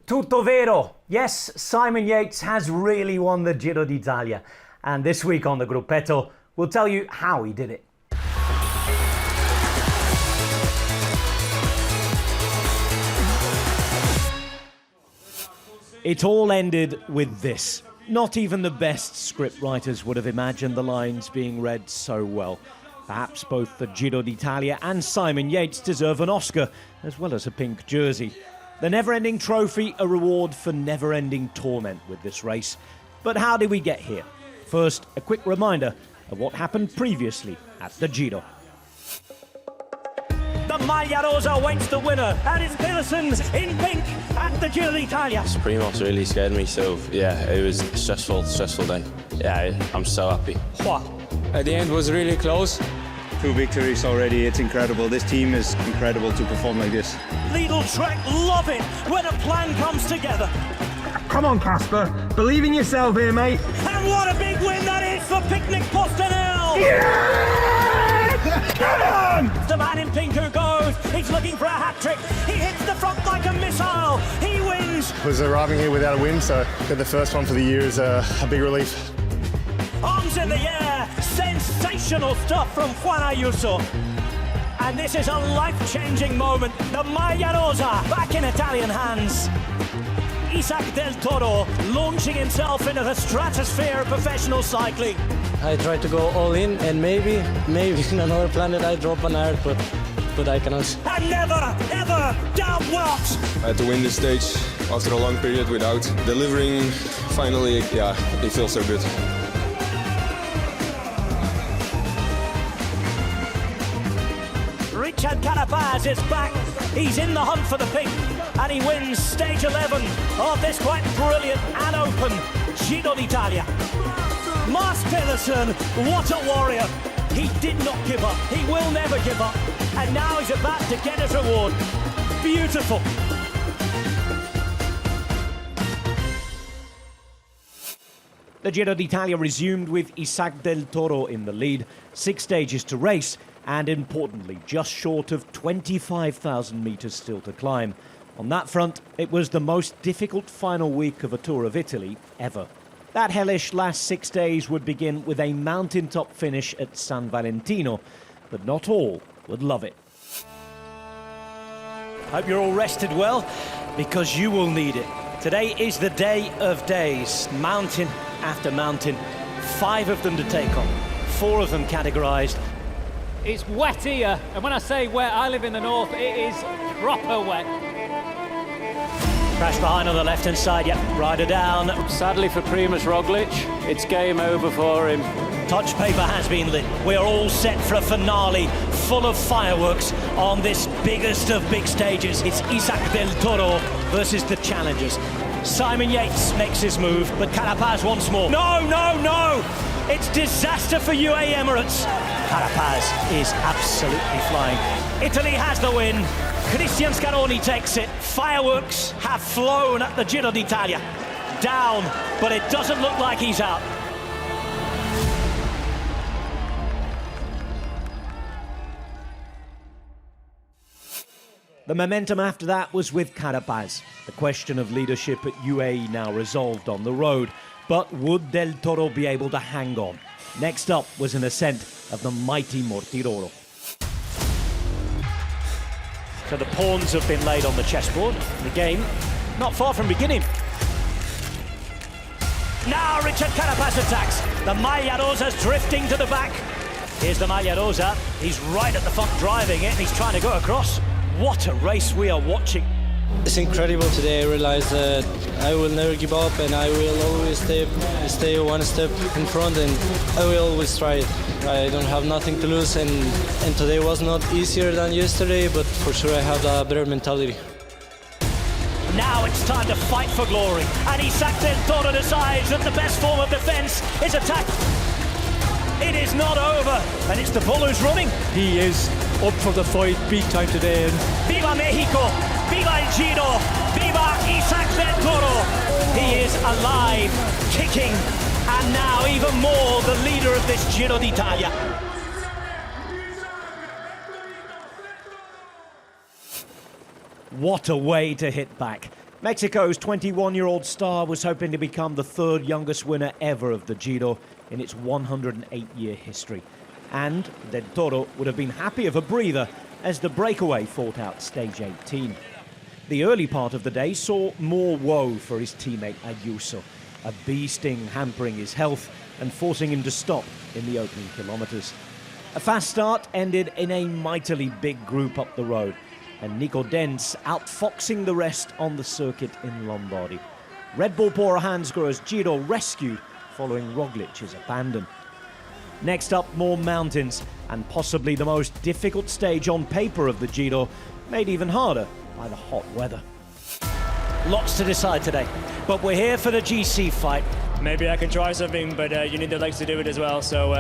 Tutto vero. Yes, Simon Yates has really won the Giro D'Italia. And this week on the Gruppetto, we'll tell you how he did it. It all ended with this. Not even the best script writers would have imagined the lines being read so well. Perhaps both the Giro D'Italia and Simon Yates deserve an Oscar, as well as a pink jersey. The never-ending trophy, a reward for never-ending torment with this race. But how did we get here? First, a quick reminder of what happened previously at the Giro. The maglia rosa awaits the winner, and it's Pedersen's in pink at the Giro D'Italia. Primos really scared me, so yeah, it was a stressful day. Yeah, I'm so happy. At the end was really close. 2 victories already, it's incredible. This team is incredible to perform like this. Lidl-Trek love it when a plan comes together. Come on, Casper. Believe in yourself here, mate. And what a big win that is for Picnic Postanel! Yeah! Get on! The man in pink who goes, he's looking for a hat-trick. He hits the front like a missile. He wins. Was arriving here without a win, so get the first one for the year is a big relief. Arms in the air, sensational stuff from Juan Ayuso. And this is a life-changing moment. The maglia rosa back in Italian hands. Isaac del Toro launching himself into the stratosphere of professional cycling. I tried to go all in, and maybe in another planet I drop an iron, but I cannot. And never, ever doubt what. I had to win this stage after a long period without delivering. Finally, yeah, it feels so good. Richard Carapaz is back. He's in the hunt for the pink, and he wins stage 11 of this quite brilliant and open Giro d'Italia. Mars Pedersen, what a warrior. He did not give up. He will never give up. And now he's about to get his reward. Beautiful. The Giro d'Italia resumed with Isaac del Toro in the lead. 6 stages to race, and importantly, just short of 25,000 metres still to climb. On that front, it was the most difficult final week of a Tour of Italy ever. That hellish last 6 days would begin with a mountaintop finish at San Valentino, but not all would love it. Hope you're all rested well, because you will need it. Today is the day of days, mountain after mountain, 5 of them to take on, 4 of them categorised. It's wet here, and when I say wet, I live in the north, it is proper wet. Crash behind on the left-hand side, yep, rider down. Sadly for Primož Roglic, it's game over for him. Touch paper has been lit. We are all set for a finale full of fireworks on this biggest of big stages. It's Isaac del Toro versus the challengers. Simon Yates makes his move, but Carapaz once more. No! It's disaster for UAE Emirates. Carapaz is absolutely flying. Italy has the win. Cristian Scaroni takes it. Fireworks have flown at the Giro d'Italia. Down, but it doesn't look like he's out. The momentum after that was with Carapaz. The question of leadership at UAE now resolved on the road. But would Del Toro be able to hang on? Next up was an ascent of the mighty Mortirolo. So the pawns have been laid on the chessboard. The game not far from beginning. Now Richard Carapaz attacks. The maglia rosa's drifting to the back. Here's the maglia rosa. He's right at the front driving it, and he's trying to go across. What a race we are watching. It's incredible today. I realized that I will never give up, and I will always stay one step in front, and I will always try it. I don't have nothing to lose, and today was not easier than yesterday, but for sure I have a better mentality. Now it's time to fight for glory, and Isaac del Toro decides that the best form of defence is attack. It is not over, and it's the bull who's running. He is up for the fight big time today. And Viva Mexico! Viva el Giro! Viva Isaac del Toro! He is alive, kicking, and now even more the leader of this Giro d'Italia. What a way to hit back. Mexico's 21-year-old star was hoping to become the third youngest winner ever of the Giro in its 108-year history. And Del Toro would have been happy of a breather as the breakaway fought out stage 18. The early part of the day saw more woe for his teammate Ayuso, a bee sting hampering his health and forcing him to stop in the opening kilometres. A fast start ended in a mightily big group up the road, and Nico Denz outfoxing the rest on the circuit in Lombardy. Red Bull Bora Hansgrohe's Giro rescued following Roglic's abandon. Next up, more mountains, and possibly the most difficult stage on paper of the Giro, made even harder by the hot weather. Lots to decide today, but we're here for the GC fight. Maybe I can try something, but you need the legs to do it as well. So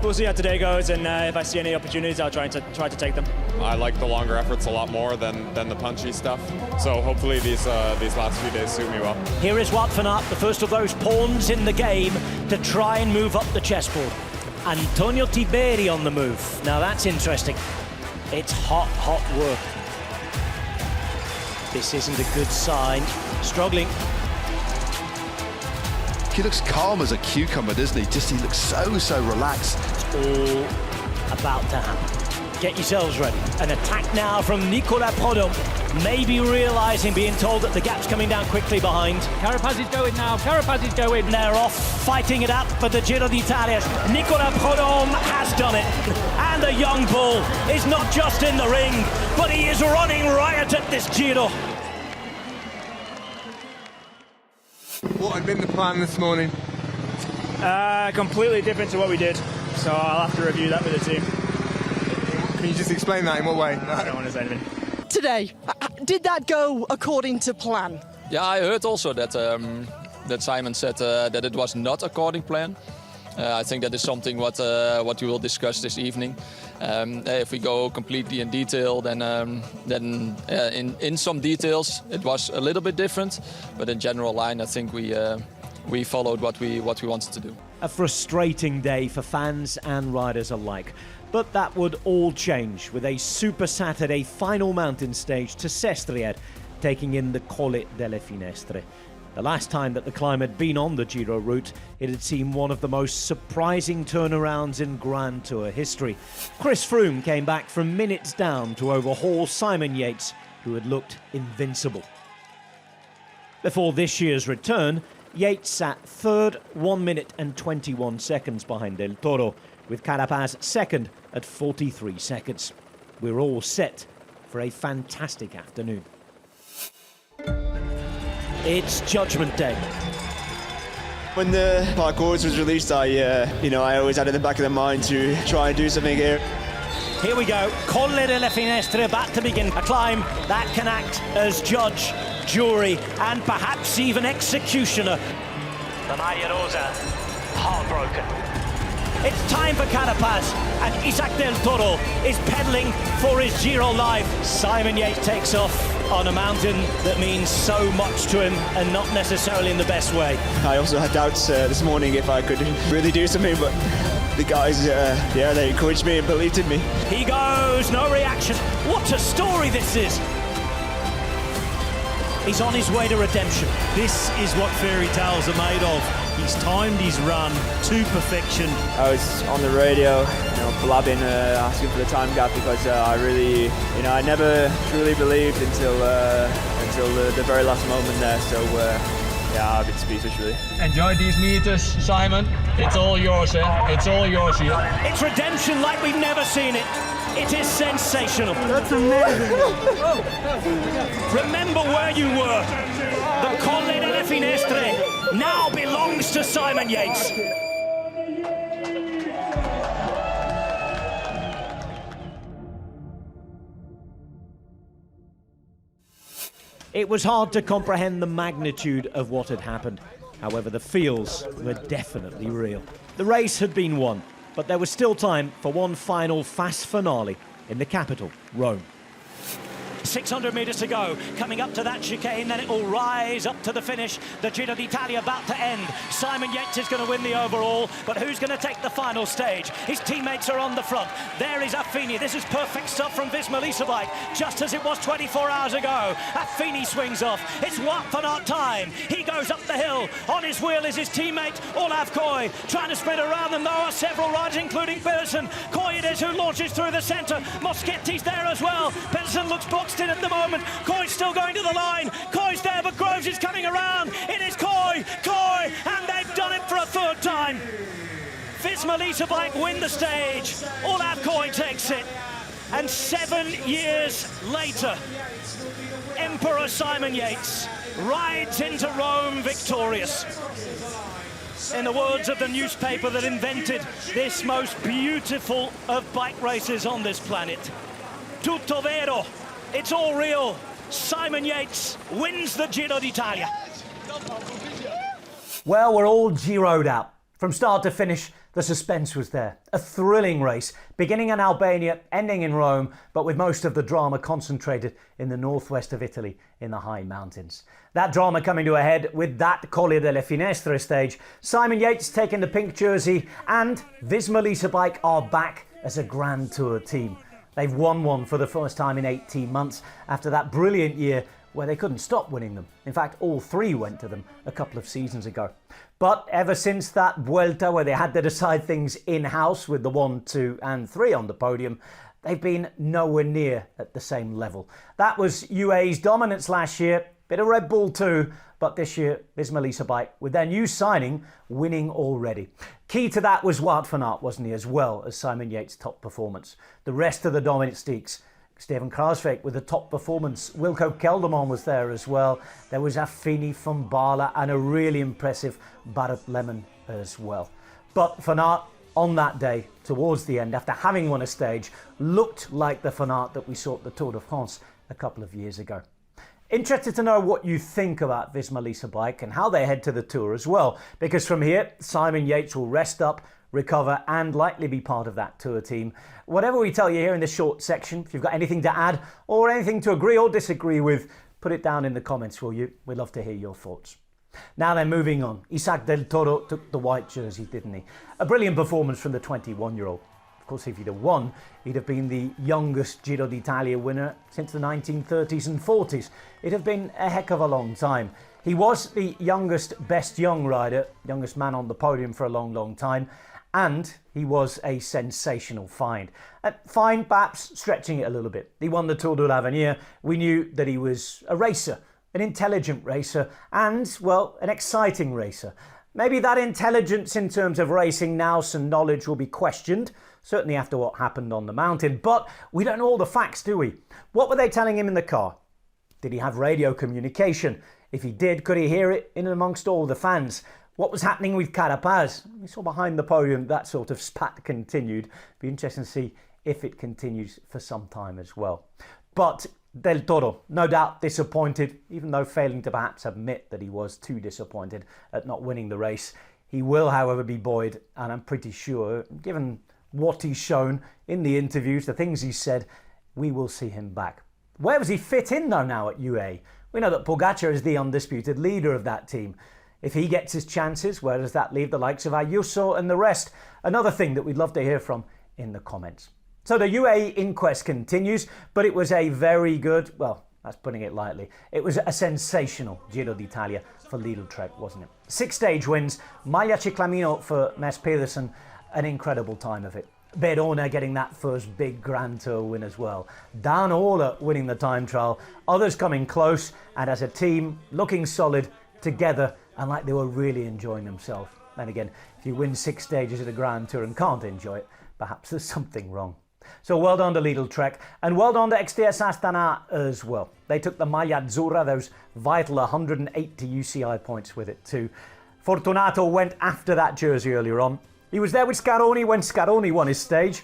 we'll see how today goes, and if I see any opportunities, I'll try to take them. I like the longer efforts a lot more than the punchy stuff. So hopefully these last few days suit me well. Here is Wout van Aert, the first of those pawns in the game to try and move up the chessboard. Antonio Tiberi on the move. Now that's interesting. It's hot work. This isn't a good sign. Struggling. He looks calm as a cucumber, doesn't he? He looks so relaxed. It's all about to happen. Get yourselves ready. An attack now from Nicolas Prudhomme. Maybe realising, being told that the gap's coming down quickly behind. Carapaz is going now. Carapaz is going. They're off, fighting it out for the Giro D'Italia. Nicolas Prudhomme has done it. And the young bull is not just in the ring, but he is running riot at this Giro. What had been the plan this morning? Completely different to what we did, so I'll have to review that with the team. Can you just explain that in what way? I don't want to say anything. Today, did that go according to plan? Yeah, I heard also that that Simon said that it was not according plan. I think that is something what we will discuss this evening. If we go completely in detail, then in some details it was a little bit different, but in general line I think we followed what we wanted to do. A frustrating day for fans and riders alike. But that would all change with a Super Saturday final mountain stage to Sestriere, taking in the Colle delle Finestre. The last time that the climb had been on the Giro route, it had seen one of the most surprising turnarounds in Grand Tour history. Chris Froome came back from minutes down to overhaul Simon Yates, who had looked invincible. Before this year's return, Yates sat third, 1 minute and 21 seconds behind Del Toro, with Carapaz second at 43 seconds. We're all set for a fantastic afternoon. It's Judgment Day. When the parcours was released, I always had in the back of the mind to try and do something here. Here we go, Colle delle Finestre about to begin. A climb that can act as judge, jury, and perhaps even executioner. The maglia rosa, heartbroken. It's time for Carapaz, and Isaac Del Toro is pedalling for his Giro life. Simon Yates takes off on a mountain that means so much to him, and not necessarily in the best way. I also had doubts this morning if I could really do something, but the guys, they encouraged me and believed in me. He goes, no reaction. What a story this is. He's on his way to redemption. This is what fairy tales are made of. He's timed his run to perfection. I was on the radio, blabbing, asking for the time gap because I really, I never truly believed until the very last moment there. So, I've been speechless really. Enjoy these meters, Simon. It's all yours, It's all yours here. It's redemption like we've never seen it. It is sensational. That's amazing. Remember where you were. The Colle delle Finestre now belongs to Simon Yates. It was hard to comprehend the magnitude of what had happened. However, the feels were definitely real. The race had been won, but there was still time for one final fast finale in the capital, Rome. 600 metres to go. Coming up to that chicane, then it will rise up to the finish. The Giro D'Italia about to end. Simon Yates is going to win the overall, but who's going to take the final stage? His teammates are on the front. There is Affini. This is perfect stuff from Visma-Lease bike, just as it was 24 hours ago. Affini swings off. It's Wout van Aert time. He goes up the hill. On his wheel is his teammate, Olaf Koy. Trying to sprint around them, there are several riders, including Pedersen. Koy it is who launches through the centre. Moschetti's there as well. Pedersen looks boxed in at the moment. Koy's still going to the line. Koy's there, but Groves is coming around. It is Koy, and they've done it for a third time. Visma-Lease bike win the stage. Olaf Koy takes it. And 7 years later, Emperor Simon Yates rides into Rome victorious. In the words of the newspaper that invented this most beautiful of bike races on this planet, tutto vero, it's all real. Simon Yates wins the Giro d'Italia. Well, we're all Giro'd out. From start to finish, the suspense was there. A thrilling race, beginning in Albania, ending in Rome, but with most of the drama concentrated in the northwest of Italy in the high mountains. That drama coming to a head with that Colle delle Finestre stage. Simon Yates taking the pink jersey, and Visma-Lease bike are back as a Grand Tour team. They've won one for the first time in 18 months after that brilliant year where they couldn't stop winning them. In fact, all three went to them a couple of seasons ago. But ever since that Vuelta, where they had to decide things in-house with the 1, 2 and 3 on the podium, they've been nowhere near at the same level. That was UAE's dominance last year, bit of Red Bull too, but this year, Visma-Lease bike, with their new signing, winning already. Key to that was Wout van Aert, wasn't he, as well as Simon Yates' top performance. The rest of the domestiques, Steven Kruijswijk with a top performance. Wilco Kelderman was there as well. There was Affini from Bala and a really impressive Barret Lemon as well. But Van Aert, on that day, towards the end, after having won a stage, looked like the Van Aert that we saw at the Tour de France a couple of years ago. Interested to know what you think about Visma-Lease bike and how they head to the Tour as well, because from here, Simon Yates will rest up, recover and likely be part of that Tour team. Whatever we tell you here in this short section, if you've got anything to add or anything to agree or disagree with, put it down in the comments, will you? We'd love to hear your thoughts. Now then, moving on. Isaac del Toro took the white jersey, didn't he? A brilliant performance from the 21-year-old. Of course, if he'd have won, he'd have been the youngest Giro d'Italia winner since the 1930s and 40s. It'd have been a heck of a long time. He was the youngest best young rider, youngest man on the podium for a long, long time. And he was a sensational find. Fine, perhaps stretching it a little bit. He won the Tour de l'Avenir. We knew that he was a racer, an intelligent racer, and, well, an exciting racer. Maybe that intelligence in terms of racing nous and knowledge will be questioned, certainly after what happened on the mountain, but we don't know all the facts, do we? What were they telling him in the car? Did he have radio communication? If he did, could he hear it in amongst all the fans? What was happening with Carapaz? We saw behind the podium that sort of spat continued. Be interesting to see if it continues for some time as well. But Del Toro, no doubt disappointed, even though failing to perhaps admit that he was too disappointed at not winning the race. He will, however, be buoyed, and I'm pretty sure, given what he's shown in the interviews, the things he said, we will see him back. Where does he fit in though now at UAE? We know that Pogacar is the undisputed leader of that team. If he gets his chances, where does that leave the likes of Ayuso and the rest? Another thing that we'd love to hear from in the comments. So the UAE inquest continues, but it was a very good, well, that's putting it lightly. It was a sensational Giro d'Italia for Lidl-Trek, wasn't it? 6 stage wins, maglia ciclamino for Mess Pedersen, an incredible time of it. Verona getting that first big Grand Tour win as well. Dan Orla winning the time trial, others coming close, and as a team, looking solid, together, and like they were really enjoying themselves. Then again, if you win 6 stages at a Grand Tour and can't enjoy it, perhaps there's something wrong. So well done to Lidl-Trek, and well done to XTS Astana as well. They took the maglia azzurra, those vital 180 UCI points with it too. Fortunato went after that jersey earlier on. He was there with Scaroni when Scaroni won his stage,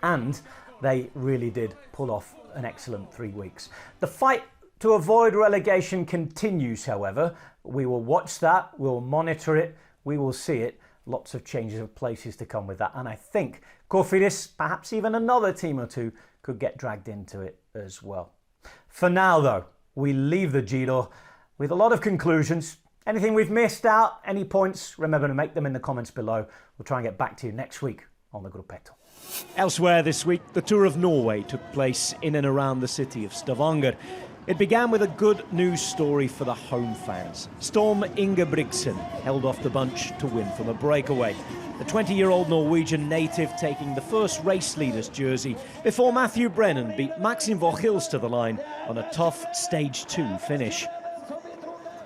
and they really did pull off an excellent 3 weeks. The fight to avoid relegation continues, however. We will watch that, we'll monitor it, we will see it. Lots of changes of places to come with that, and I think Cofidis, perhaps even another team or two, could get dragged into it as well. For now though, we leave the Giro with a lot of conclusions. Anything we've missed out, any points, remember to make them in the comments below. We'll try and get back to you next week on the Gruppetto. Elsewhere this week, the Tour of Norway took place in and around the city of Stavanger. It began with a good news story for the home fans. Storm Ingebrigtsen held off the bunch to win from a breakaway. The 20-year-old Norwegian native taking the first race leader's jersey before Matthew Brennan beat Maxim Voghils to the line on a tough Stage 2 finish.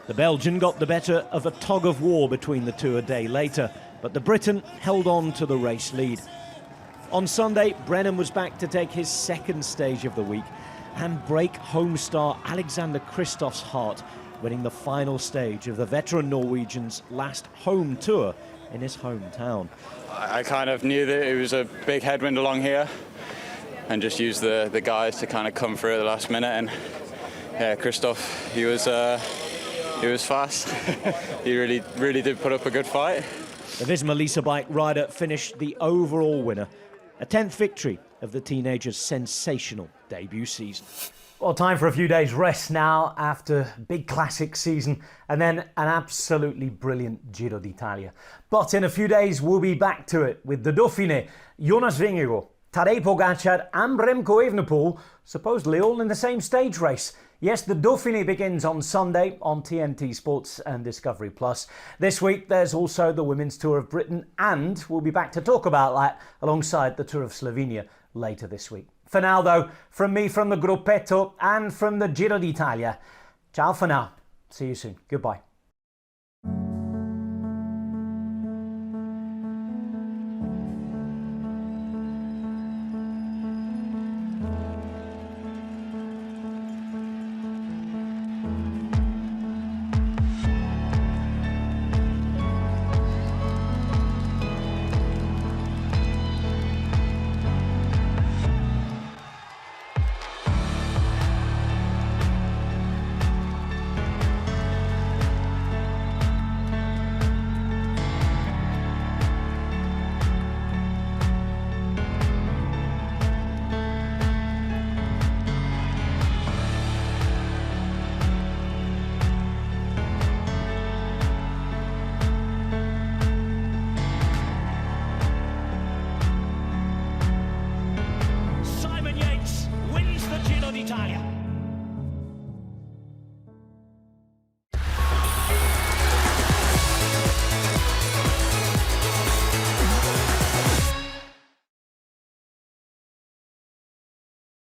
The Belgian got the better of a tug of war between the two a day later, but the Briton held on to the race lead. On Sunday, Brennan was back to take his second stage of the week and break home star Alexander Kristoff's heart, winning the final stage of the veteran Norwegian's last home tour in his hometown. I kind of knew that it was a big headwind along here and just used the guys to kind of come through at the last minute. And yeah, Kristoff, he was fast. He really did put up a good fight. The Visma-Lease bike rider finished the overall winner, a 10th victory of the teenager's sensational debut season. Well, time for a few days rest now after big classic season and then an absolutely brilliant Giro d'Italia. But in a few days we'll be back to it with the Dauphiné, Jonas Vingegaard, Tadej Pogacar and Remco Evenepoel supposedly all in the same stage race. Yes, the Dauphiné begins on Sunday on TNT Sports and Discovery+. This week there's also the Women's Tour of Britain, and we'll be back to talk about that alongside the Tour of Slovenia later this week. For now though, from me from the Gruppetto and from the Giro d'Italia, ciao for now. See you soon. Goodbye.